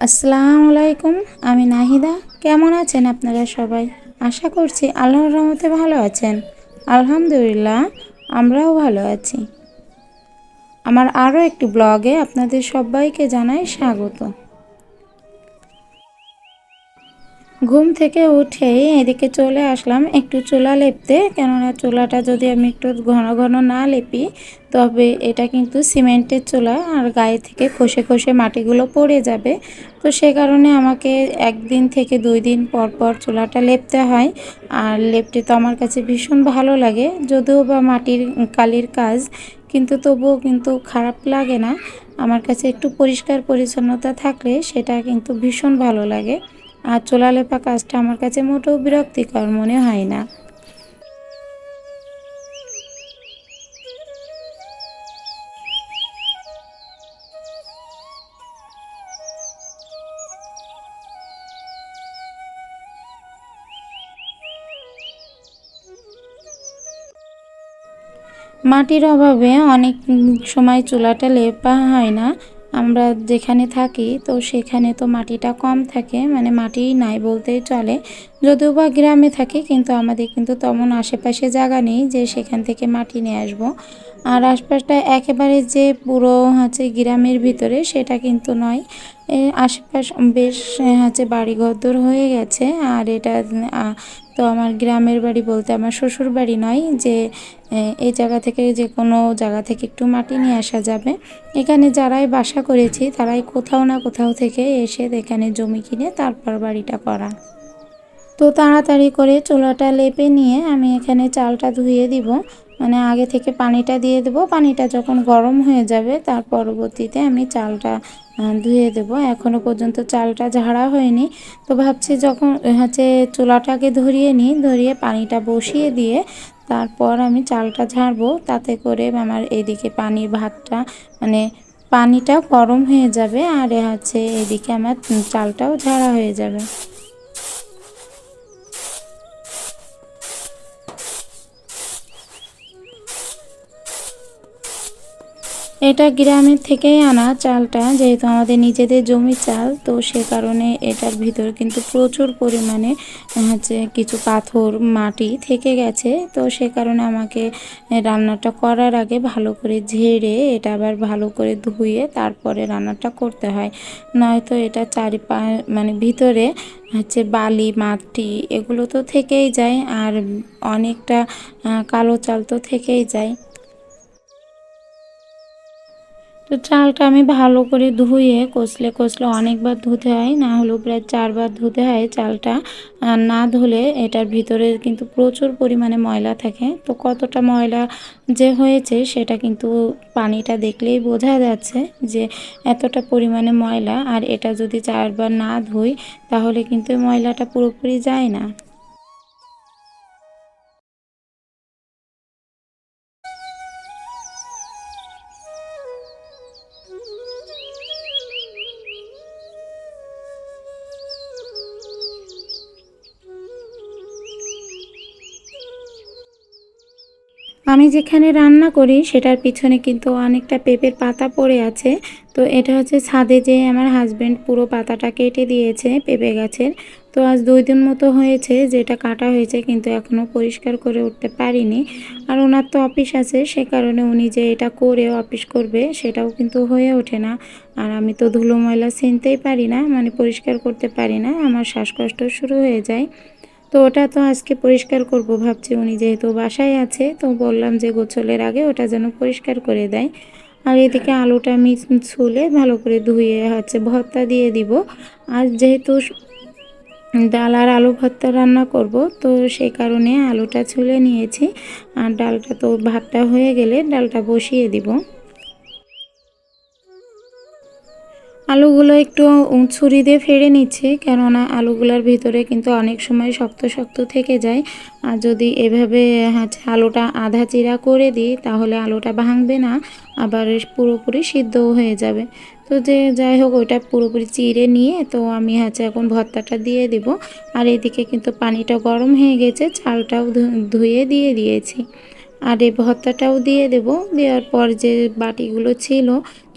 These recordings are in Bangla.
আসসালামু আলাইকুম। আমি নাহিদা। কেমন আছেন আপনারা সবাই? আশা করছি আল্লাহর রহমতে ভালো আছেন। আলহামদুলিল্লাহ, আমরাও ভালো আছি। আমার আরও একটি ব্লগে আপনাদের সবাইকে জানাই স্বাগত। ঘুম থেকে উঠেই এদিকে চলে আসলাম একটু চুলা লেপতে, কেননা চুলাটা যদি আমি একটু ঘন ঘন না লেপি তবে এটা কিন্তু সিমেন্টের চুলা আর গায়ে থেকে খসে খসে মাটিগুলো পড়ে যাবে। তো সে কারণে আমাকে একদিন থেকে 2 দিন পর পর চুলাটা লেপতে হয়। আর লেপতে তো আমার কাছে ভীষণ ভালো লাগে, যদিও বা মাটির কালির কাজ, কিন্তু তবুও কিন্তু খারাপ লাগে না। আমার কাছে একটু পরিষ্কার পরিচ্ছন্নতা থাকলে সেটা কিন্তু ভীষণ ভালো লাগে। আর চুলা লেপা কাজটা আমার কাছে মোটেও বিরক্তিকর মনে হয় না। মাটির অভাবে অনেক সময় চুলাটা লেপা হয় না। আমরা যেখানে থাকি তো সেখানে তো মাটিটা কম থাকে, মানে মাটিই নাই বলতেই চলে। যদিও বা গ্রামে থাকি, কিন্তু আমাদের কিন্তু তেমন আশেপাশে জায়গা নেই যে সেখান থেকে মাটি নিয়ে আসবো। আর আশপাশটা একেবারে যে পুরো গ্রামের ভিতরে সেটা কিন্তু নয়। আশেপাশ বেশ বাড়িঘর হয়ে গেছে। আর এটা তো আমার গ্রামের বাড়ি বলতে আমার শ্বশুর বাড়ি নয়, যে এই জায়গা থেকে যে কোনো জায়গা থেকে একটু মাটি নিয়ে আসা যাবে। এখানে যারাই বাসা করেছি তারাই কোথাও না কোথাও থেকে এসে এখানে জমি কিনে তারপর বাড়িটা করা। তো তাড়াতাড়ি করে চুলাটা লেপে নিয়ে আমি এখানে চালটা ধুয়ে দিব, মানে আগে থেকে পানিটা দিয়ে দেবো। পানিটা যখন গরম হয়ে যাবে তার পরবর্তীতে আমি চালটা ধুয়ে দেব। এখনও পর্যন্ত চালটা ঝাড়া হয়নি, তো ভাবছি যখন চুলাটাকে ধরিয়ে নিই, ধরিয়ে পানিটা বসিয়ে দিয়ে তারপর আমি চালটা ঝাড়বো। তাতে করে আমার এদিকে পানির ভাতটা, মানে পানিটা গরম হয়ে যাবে, আর এদিকে আমার চালটাও ঝাড়া হয়ে যাবে। এটা গ্রামের থেকেই আনা চালটা, যেহেতু আমাদের নিজেদের জমি চাল, তো সে কারণে এটার ভিতর কিন্তু প্রচুর পরিমাণে কিছু পাথর মাটি থেকে গেছে। তো সে কারণে আমাকে রান্নাটা করার আগে ভালো করে ঝেড়ে এটা আবার ভালো করে ধুয়ে তারপরে রান্নাটা করতে হয়। নয়তো এটা মানে ভিতরে বালি মাটি এগুলো তো থেকেই যায়, আর অনেকটা কালো চাল তো থেকেই যায়। তো চালটা আমি ভালো করে ধুয়ে কষলে কষলে অনেকবার ধুতে হয়, না হলেও প্রায় 4বার ধুতে হয় চালটা। না ধুলে এটার ভিতরে কিন্তু প্রচুর পরিমাণে ময়লা থাকে। তো কতটা ময়লা যে হয়েছে সেটা কিন্তু পানিটা দেখলেই বোঝা যাচ্ছে যে এতটা পরিমাণে ময়লা। আর এটা যদি 4বার না ধুই তাহলে কিন্তু ময়লাটা পুরোপুরি যায় না। আমি যেখানে রান্না করি সেটার পিছনে কিন্তু অনেকটা পেঁপের পাতা পড়ে আছে। তো এটা ছাদে যে আমার হাজব্যান্ড পুরো পাতাটা কেটে দিয়েছে পেঁপে গাছের। তো আজ 2 দিন মতো হয়েছে যেটা কাটা হয়েছে, কিন্তু এখনও পরিষ্কার করে উঠতে পারিনি। আর ওনার তো অফিস আছে, সে কারণে উনি যে এটা করে অফিস করবে সেটাও কিন্তু হয়ে ওঠে না। আর আমি তো ধুলো ময়লা ছিনতেই পারি না, মানে পরিষ্কার করতে পারি না, আমার শ্বাসকষ্ট শুরু হয়ে যায়। তো ওটা তো আজকে পরিষ্কার করব ভাবছি। উনি যেহেতু বাসায় আছে তো বললাম যে গোসলের আগে ওটা যেন পরিষ্কার করে দেয়। আর এদিকে আলুটা আমি ছুলে ভালো করে ধুয়ে ভর্তা দিয়ে দিব। আর যেহেতু ডাল আর আলু ভর্তা রান্না করব, তো সেই কারণে আলুটা ছুলে নিয়েছি। আর ডালটা তো ভাতটা হয়ে গেলে ডালটা বসিয়ে দিব। আলুগুলো একটু ছুরি দিয়ে ফেড়ে নিচ্ছি, কেননা আলুগুলোর ভিতরে কিন্তু অনেক সময় শক্ত শক্ত থেকে যায়। আর যদি এভাবে আলুটা আধা চিরা করে দিই তাহলে আলুটা ভাঙবে না, আবার পুরোপুরি সিদ্ধও হয়ে যাবে। তো যাই হোক, ওইটা পুরোপুরি চিড়ে নিয়ে তো আমি এখন ভর্তাটা দিয়ে দিব। আর এদিকে কিন্তু পানিটা গরম হয়ে গেছে, চালটাও ধুয়ে দিয়ে দিয়েছি। আর এই ভর্তাটাও দিয়ে দেব। দেওয়ার পর যে বাটিগুলো ছিল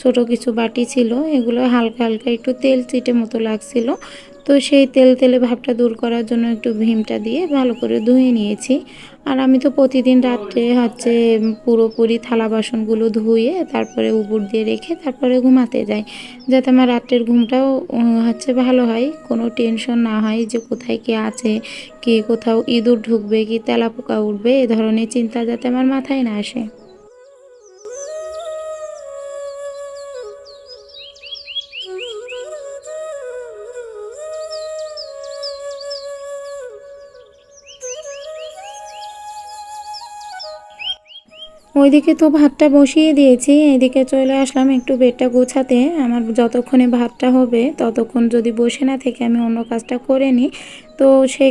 ছোট কিছু বাটি ছিল, এগুলো হালকা হালকা একটু তেল চিটে মতো লাগছিল। তো সেই তেল তেলে ভাবটা দূর করার জন্য একটু ভীমটা দিয়ে ভালো করে ধুয়ে নিয়েছি। আর আমি তো প্রতিদিন রাত্রে পুরোপুরি থালা বাসনগুলো ধুয়ে তারপরে উপর দিয়ে রেখে তারপরে ঘুমাতে যাই, যাতে আমার রাত্রের ঘুমটাও ভালো হয়, কোনো টেনশন না হয় যে কোথায় কে আছে, কি কোথাও ইঁদুর ঢুকবে কি তেলাপোকা উঠবে, এ ধরনের চিন্তা যাতে আমার মাথায় না আসে। ওইদিকে তো ভাতটা বসিয়ে দিয়েছি, এইদিকে চলে আসলাম একটু বেডটা গোছাতে। আমার যতক্ষণে ভাতটা হবে ততক্ষণ যদি বসে না থেকে আমি অন্য কাজটা করে নিই, তো সেই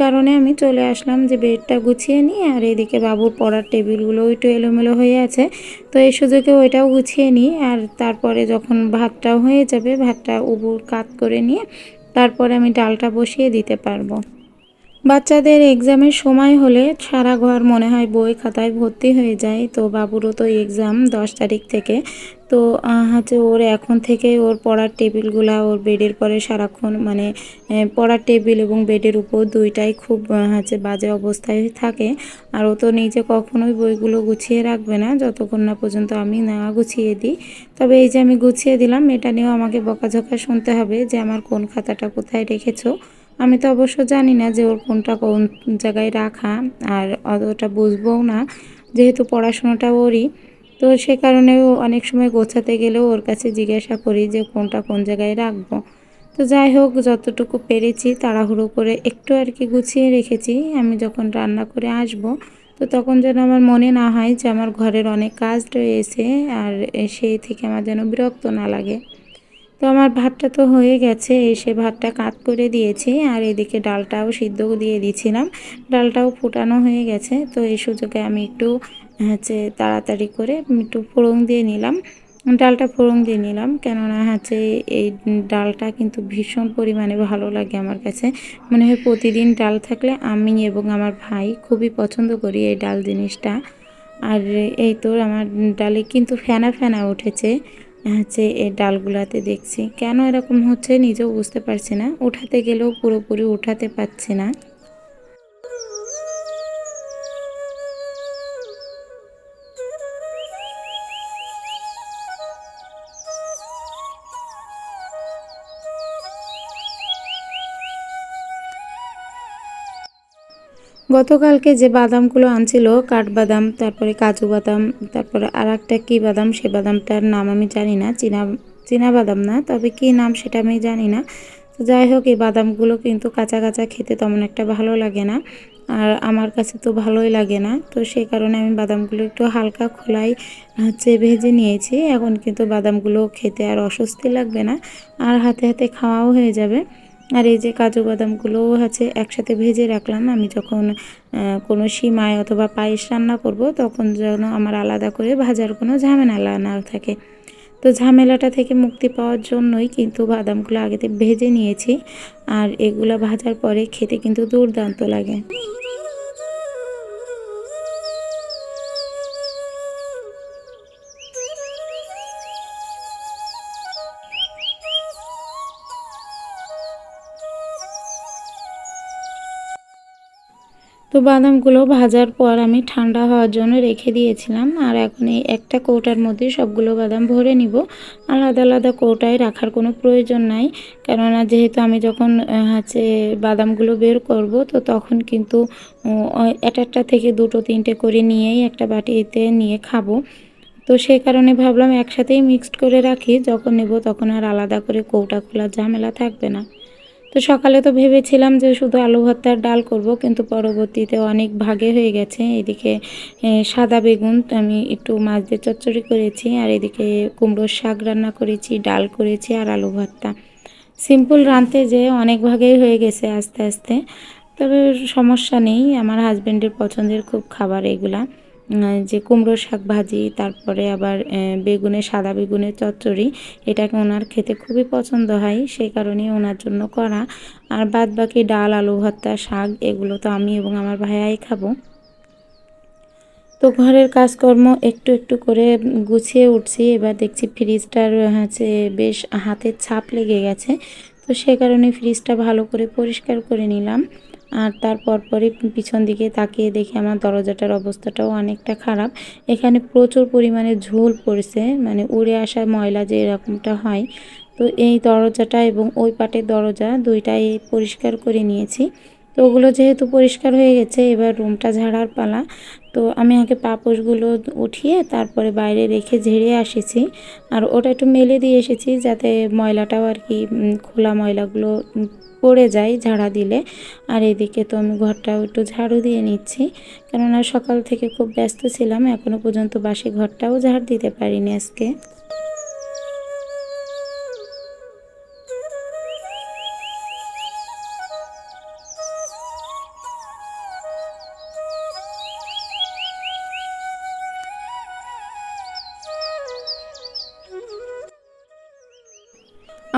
কারণে আমি চলে আসলাম যে বেডটা গুছিয়ে নিই। আর এদিকে বাবুর পড়ার টেবিলগুলো একটু এলোমেলো হয়ে আছে, তো এই সুযোগে ওইটাও গুছিয়ে নিই। আর তারপরে যখন ভাতটাও হয়ে যাবে, ভাতটা উবুর কাত করে নিয়ে তারপরে আমি ডালটা বসিয়ে দিতে পারবো। বাচ্চাদের এক্সামের সময় হলে সারা ঘর মনে হয় বই খাতায় ভর্তি হয়ে যায়। তো বাবুরও তো এক্সাম 10 তারিখ থেকে। তো ওর এখন থেকে ওর পড়ার টেবিলগুলা ওর বেডের পরে সারাক্ষণ পড়ার টেবিল এবং বেডের উপর দুইটাই খুব বাজে অবস্থায় থাকে। আর ও তো নিজে কখনোই বইগুলো গুছিয়ে রাখবে না যতক্ষণ না পর্যন্ত আমি না গুছিয়ে দিই। তবে এই যে আমি গুছিয়ে দিলাম, এটা নিয়েও আমাকে বকাঝকা শুনতে হবে যে আমার কোন খাতাটা কোথায় রেখেছো। আমি তো অবশ্য জানি না যে ওর কোনটা কোন জায়গায় রাখা, আর অতটা বুঝবও না যেহেতু পড়াশোনাটা ওরই। তো সে কারণেও অনেক সময় গোছাতে গেলেও ওর কাছে জিজ্ঞাসা করি যে কোনটা কোন জায়গায় রাখবো। তো যাই হোক, যতটুকু পেরেছি তাড়াহুড়ো করে একটু আর কি গুছিয়ে রেখেছি। আমি যখন রান্না করে আসব, তো তখন যেন আমার মনে না হয় যে আমার ঘরের অনেক কাজ রয়েছে, আর সেই থেকে আমার যেন বিরক্ত না লাগে। তো আমার ভাতটা তো হয়ে গেছে, এসে ভাতটা কাত করে দিয়েছি। আর এদিকে ডালটাও সিদ্ধ দিয়ে দিয়েছিলাম, ডালটাও ফুটানো হয়ে গেছে। তো এই সুযোগে আমি একটু তাড়াতাড়ি করে একটু ফোড়ন দিয়ে নিলাম, ডালটা ফোড়ন দিয়ে নিলাম। কেননা এই ডালটা কিন্তু ভীষণ পরিমাণে ভালো লাগে আমার কাছে। মনে হয় প্রতিদিন ডাল থাকলে আমি এবং আমার ভাই খুবই পছন্দ করি এই ডাল জিনিসটা। আর এই তো আমার ডালে কিন্তু ফেনা ফেনা উঠেছে, এই ডালগুলাতে দেখছি কেন এরকম হচ্ছে নিজেও বুঝতে পারছি না, উঠাতে গেলেও পুরোপুরি উঠাতে পারছি না। গতকালকে যে বাদামগুলো আনছিল, কাঠবাদাম, তারপরে কাজু বাদাম, তারপরে আর একটা কী বাদাম, সে বাদামটার নাম আমি জানি না, চীনা বাদাম না, তবে কী নাম সেটা আমি জানি না। তো যাই হোক, এই বাদামগুলো কিন্তু কাঁচা কাঁচা খেতে তেমন একটা ভালো লাগে না, আর আমার কাছে তো ভালোই লাগে না। তো সেই কারণে আমি বাদামগুলো একটু হালকা খোলায় ভেজে নিয়েছি। এখন কিন্তু বাদামগুলো খেতে আর অস্বস্তি লাগবে না, আর হাতে হাতে খাওয়াও হয়ে যাবে। আর এই যে কাজু বাদামগুলোও একসাথে ভেজে রাখলাম, আমি যখন কোনো সিমাই অথবা পায়েস রান্না করব তখন যেন আমার আলাদা করে ভাজার কোনো ঝামেলা না থাকে। তো ঝামেলাটা থেকে মুক্তি পাওয়ার জন্যই কিন্তু বাদামগুলো আগেতে ভেজে নিয়েছি, আর এগুলো ভাজার পরে খেতে কিন্তু দুর্দান্ত লাগে। তো বাদামগুলো ভাজার পর আমি ঠান্ডা হওয়ার জন্য রেখে দিয়েছিলাম, আর এখন এই একটা কৌটার মধ্যে সবগুলো বাদাম ভরে নিব। আলাদা আলাদা কৌটায় রাখার কোনো প্রয়োজন নাই, কেননা যেহেতু আমি যখন বাদামগুলো বের করব, তো তখন কিন্তু একটা থেকে দুটো তিনটে করে নিয়েই একটা বাটিতে নিয়ে খাবো। তো সেই কারণে ভাবলাম একসাথেই মিক্সড করে রাখি, যখন নেব তখন আর আলাদা করে কৌটা খোলার ঝামেলা থাকবে না। তো সকালে তো ভেবেছিলাম যে শুধু আলু ভর্তার ডাল করব, কিন্তু পরবর্তীতে অনেক ভাগে হয়ে গেছে। এদিকে সাদা বেগুন আমি একটু মাছ দিয়ে চচ্চড়ি করেছি, আর এদিকে কুমড়োর শাক রান্না করেছি, ডাল করেছি, আর আলু ভর্তা। সিম্পল রাঁধতে যে অনেক ভাগেই হয়ে গেছে আস্তে আস্তে। তবে সমস্যা নেই, আমার হাজব্যান্ডের পছন্দের খুব খাবার এগুলা, যে কুমড়ো শাক ভাজি, তারপরে আবার সাদা বেগুনের চচ্চড়ি, এটাকে ওনার খেতে খুবই পছন্দ হয়, সেই কারণেই ওনার জন্য করা। আর বাদ বাকি ডাল, আলু ভর্তা, শাক এগুলো তো আমি এবং আমার ভাইয়াই খাবো। তো ঘরের কাজকর্ম একটু একটু করে গুছিয়ে উঠছি। এবার দেখছি ফ্রিজটার হচ্ছে বেশ হাতের ছাপ লেগে গেছে। তো সে কারণে ফ্রিজটা ভালো করে পরিষ্কার করে নিলাম। আর তার পরপরই পিছন দিকে তাকিয়ে দেখি আমার দরজাটার অবস্থাটাও অনেকটা খারাপ। এখানে প্রচুর পরিমাণে ঝোল পড়েছে, মানে উড়ে আসা ময়লা যে এরকমটা হয়। তো এই দরজাটা এবং ওই পাটের দরজা দুইটাই পরিষ্কার করে নিয়েছি। তো ওগুলো যেহেতু পরিষ্কার হয়ে গেছে, এবার রুমটা ঝাড়ার পালা। তো আমি আগে পাপোশগুলো উঠিয়ে তারপরে বাইরে রেখে ঝেড়ে এসেছি। আর ওটা একটু মেলে দিয়ে এসেছি যাতে ময়লাটাও আর কি খোলা ময়লাগুলো পড়ে যায় ঝাড়া দিলে। আর এদিকে তো আমি ঘরটাও একটু ঝাড়ু দিয়ে নিচ্ছি, কেননা সকাল থেকে খুব ব্যস্ত ছিলাম, এখনও পর্যন্ত বাসি ঘরটাও ঝাড় দিতে পারিনি আজকে।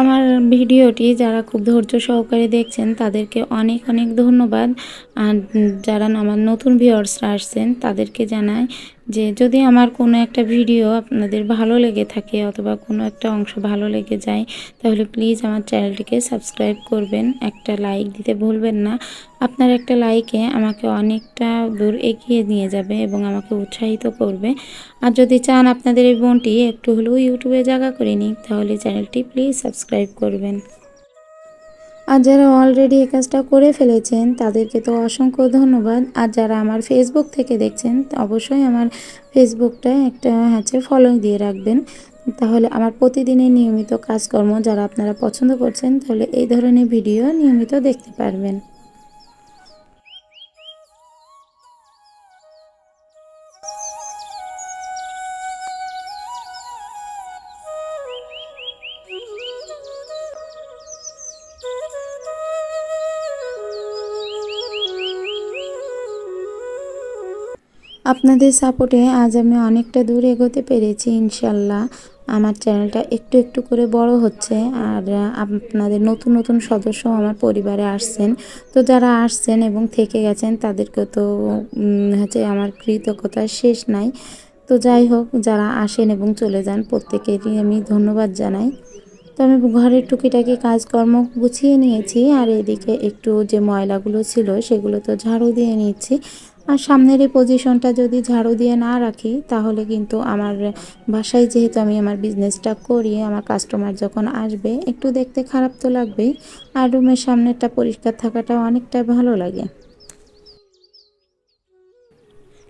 আমার ভিডিওটি যারা খুব ধৈর্য সহকারে দেখছেন তাদেরকে অনেক অনেক ধন্যবাদ। আর যারা আমার নতুন ভিউয়ার্সরা আসছেন তাদেরকে জানাই যে যদি আমার কোনো একটা ভিডিও আপনাদের ভালো লেগে থাকে অথবা কোনো একটা অংশ ভালো লেগে যায়, তাহলে প্লিজ আমার চ্যানেলটিকে সাবস্ক্রাইব করবেন, একটা লাইক দিতে ভুলবেন না। আপনার একটা লাইকে আমাকে অনেকটা দূর এগিয়ে নিয়ে যাবে এবং আমাকে উৎসাহিত করবে। আর যদি চান আপনাদের এই বোনটি একটু হলেও ইউটিউবে জায়গা করে নিক, তাহলে চ্যানেলটি প্লিজ সাবস্ক্রাইব করবেন। আর যারা অলরেডি এই কাজটা করে ফেলেছেন তাদেরকে তো অসংখ্য ধন্যবাদ। আর যারা আমার ফেসবুক থেকে দেখছেন অবশ্যই আমার ফেসবুকটা একটা ফলো দিয়ে রাখবেন, তাহলে আমার প্রতিদিনের নিয়মিত কাজকর্ম যারা আপনারা পছন্দ করছেন তাহলে এই ধরনের ভিডিও নিয়মিত দেখতে পারবেন। আপনাদের সাপোর্টে আজ আমি অনেকটা দূর এগোতে পেরেছি ইনশাল্লাহ। আমার চ্যানেলটা একটু একটু করে বড় হচ্ছে। আর আপনাদের নতুন নতুন সদস্য আমার পরিবারে আসছেন। তো যারা আসছেন এবং থেকে গেছেন তাদেরকে তো আমার কৃতজ্ঞতার শেষ নাই। তো যাই হোক, যারা আসেন এবং চলে যান প্রত্যেকেরই আমি ধন্যবাদ জানাই। তো আমি ঘরের টুকিটাকি কাজকর্ম গুছিয়ে নিয়েছি, আর এদিকে একটু যে ময়লাগুলো ছিল সেগুলো তো ঝাড়ু দিয়ে নিচ্ছি। আর সামনের এই পজিশনটা যদি ঝাড়ু দিয়ে না রাখি তাহলে কিন্তু আমার বাসায়, যেহেতু আমি আমার বিজনেসটা করি, আমার কাস্টমার যখন আসবে একটু দেখতে খারাপ তো লাগবেই। আর রুমের সামনেরটা পরিষ্কার থাকাটা অনেকটা ভালো লাগে।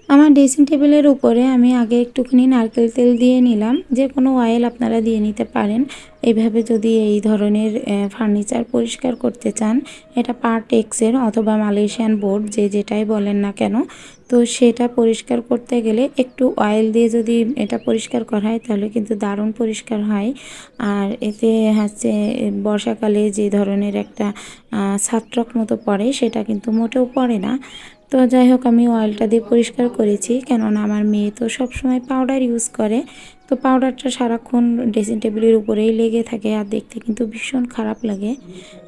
আমার ড্রেসিং টেবিলের উপরে আমি আগে একটুখানি নারকেল তেল দিয়ে নিলাম, যে কোনো অয়েল আপনারা দিয়ে নিতে পারেন। এইভাবে যদি এই ধরনের ফার্নিচার পরিষ্কার করতে চান, এটা পার্ট এক্সের অথবা মালয়েশিয়ান বোর্ড যে যেটাই বলেন না কেন, তো সেটা পরিষ্কার করতে গেলে একটু অয়েল দিয়ে যদি এটা পরিষ্কার করা হয় তাহলে কিন্তু দারুণ পরিষ্কার হয়। আর এতে বর্ষাকালে যে ধরনের একটা ছাত্রক মতো পড়ে সেটা কিন্তু মোটেও পড়ে না। তো যাই হোক, আমি অয়েলটা দিয়ে পরিষ্কার করেছি, কেননা আমার মেয়ে তো সবসময় পাউডার ইউজ করে। তো পাউডারটা সারাক্ষণ ড্রেসিং টেবিলের উপরেই লেগে থাকে আর দেখতে কিন্তু ভীষণ খারাপ লাগে।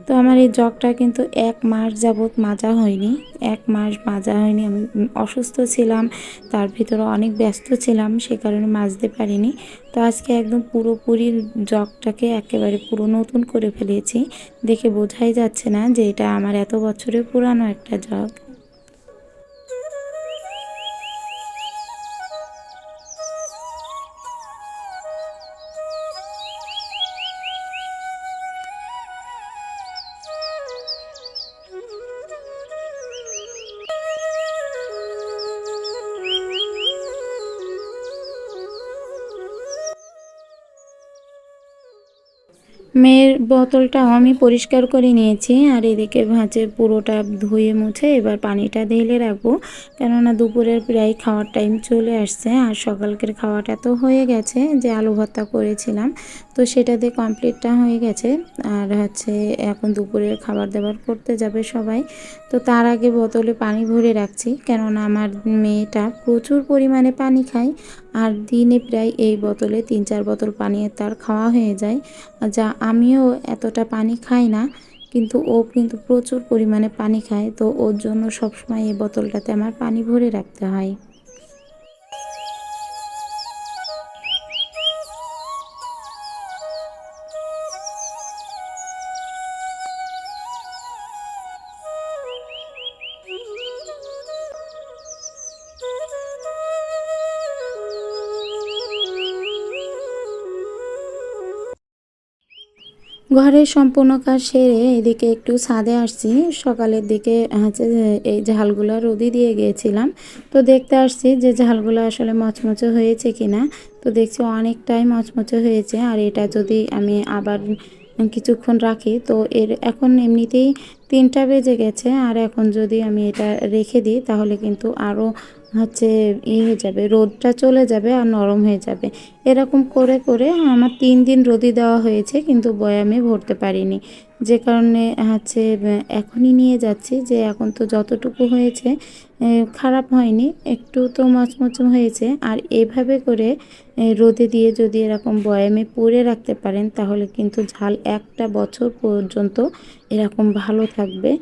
তো আমার এই জগটা কিন্তু 1 মাস যাবৎ মাজা হয়নি। 1 মাস মাজা হয়নি, আমি অসুস্থ ছিলাম, তার ভিতরে অনেক ব্যস্ত ছিলাম, সে কারণে মাজতে পারিনি। তো আজকে একদম পুরোপুরি জগটাকে একেবারে পুরো নতুন করে ফেলেছি। দেখে বোঝাই যাচ্ছে না যে এটা আমার এত বছরের পুরানো একটা জগ। মেয়ের বোতলটাও আমি পরিষ্কার করে নিয়েছি, আর এদিকে পুরোটা ধুয়ে মুছে এবার পানিটা ঢেলে রাখবো, কেননা দুপুরের প্রায় খাওয়ার টাইম চলে আসছে। আর সকালকের খাওয়াটা তো হয়ে গেছে, যে আলু ভর্তা করেছিলাম তো সেটা দিয়ে কমপ্লিটটা হয়ে গেছে। আর এখন দুপুরের খাবার দাবার করতে যাবে সবাই। তো তার আগে বোতলে পানি ভরে রাখছি, কেননা আমার মেয়েটা প্রচুর পরিমাণে পানি খায়। আর দিনে প্রায় এই বোতলে 3-4 বোতল পানি তার খাওয়া হয়ে যায়, যা আমিও এতটা পানি খাই না, কিন্তু ও কিন্তু প্রচুর পরিমাণে পানি খায়। তো ওর জন্য সবসময় এই বোতলটাতে আমার পানি ভরে রাখতে হয়। ঘরের সম্পূর্ণ কাজ সেরে এদিকে একটু ছাদে আসছি। সকালের দিকে হচ্ছে যে এই ঝালগুলা রোদে দিয়ে গিয়েছিলাম, তো দেখতে আসছি যে ঝালগুলো আসলে মচমচে হয়েছে কিনা। তো দেখছি অনেকটাই মচমচে হয়েছে, আর এটা যদি আমি আবার কিছুক্ষণ রাখি তো এখন এমনিতেই 3টা বেজে গেছে, আর এখন যদি আমি এটা রেখে দিই তাহলে কিন্তু আরও হচ্ছে হয়ে যাবে, রোদটা চলে যাবে আর নরম হয়ে যাবে। এরকম করে করে আমার 3 দিন রোদে দেওয়া হয়েছে, কিন্তু বয়ামে ভরতে পারিনি, যে কারণে হচ্ছে এখনই নিয়ে যাচ্ছি। যে এখন তো যতটুকু হয়েছে খারাপ হয়নি, একটু তো মচমচে হয়েছে। আর এভাবে করে রোদে দিয়ে যদি এরকম বয়ামে পুড়ে রাখতে পারেন তাহলে কিন্তু ঝাল একটা বছর পর্যন্ত এরকম ভালো থাকবে।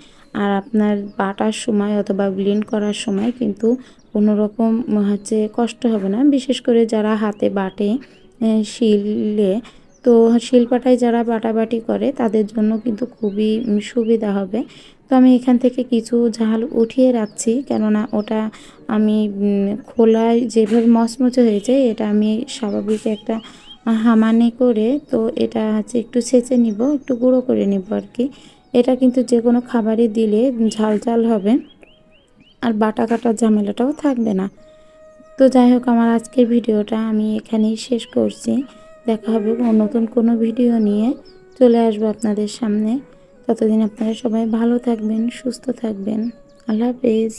আর আপনার বাটার সময় অথবা ব্লেন্ড করার সময় কিন্তু কোনো রকম হচ্ছে কষ্ট হবে না। বিশেষ করে যারা হাতে বাটে শিলে, তো শিলপাটায় যারা বাটাবাটি করে তাদের জন্য কিন্তু খুবই সুবিধা হবে। তো আমি এখান থেকে কিছু ঝাল উঠিয়ে রাখছি, কেননা ওটা আমি খোলায় যেভাবে মচমচে হয়েছে এটা আমি স্বাভাবিক একটা হামানে করে তো এটা হচ্ছে একটু ছেঁচে নিব, একটু গুঁড়ো করে নিব আর কি। এটা কিন্তু যে কোনো খাবারে দিলে ঝাল ঝাল হবে, আর বাটা কাটার ঝামেলাটাও থাকবে না। তো যাই হোক, আমার আজকের ভিডিওটা আমি এখানেই শেষ করছি। দেখা হবে নতুন কোনো ভিডিও নিয়ে, চলে আসবো আপনাদের সামনে। ততদিন আপনারা সবাই ভালো থাকবেন, সুস্থ থাকবেন। আল্লাহ হাফেজ।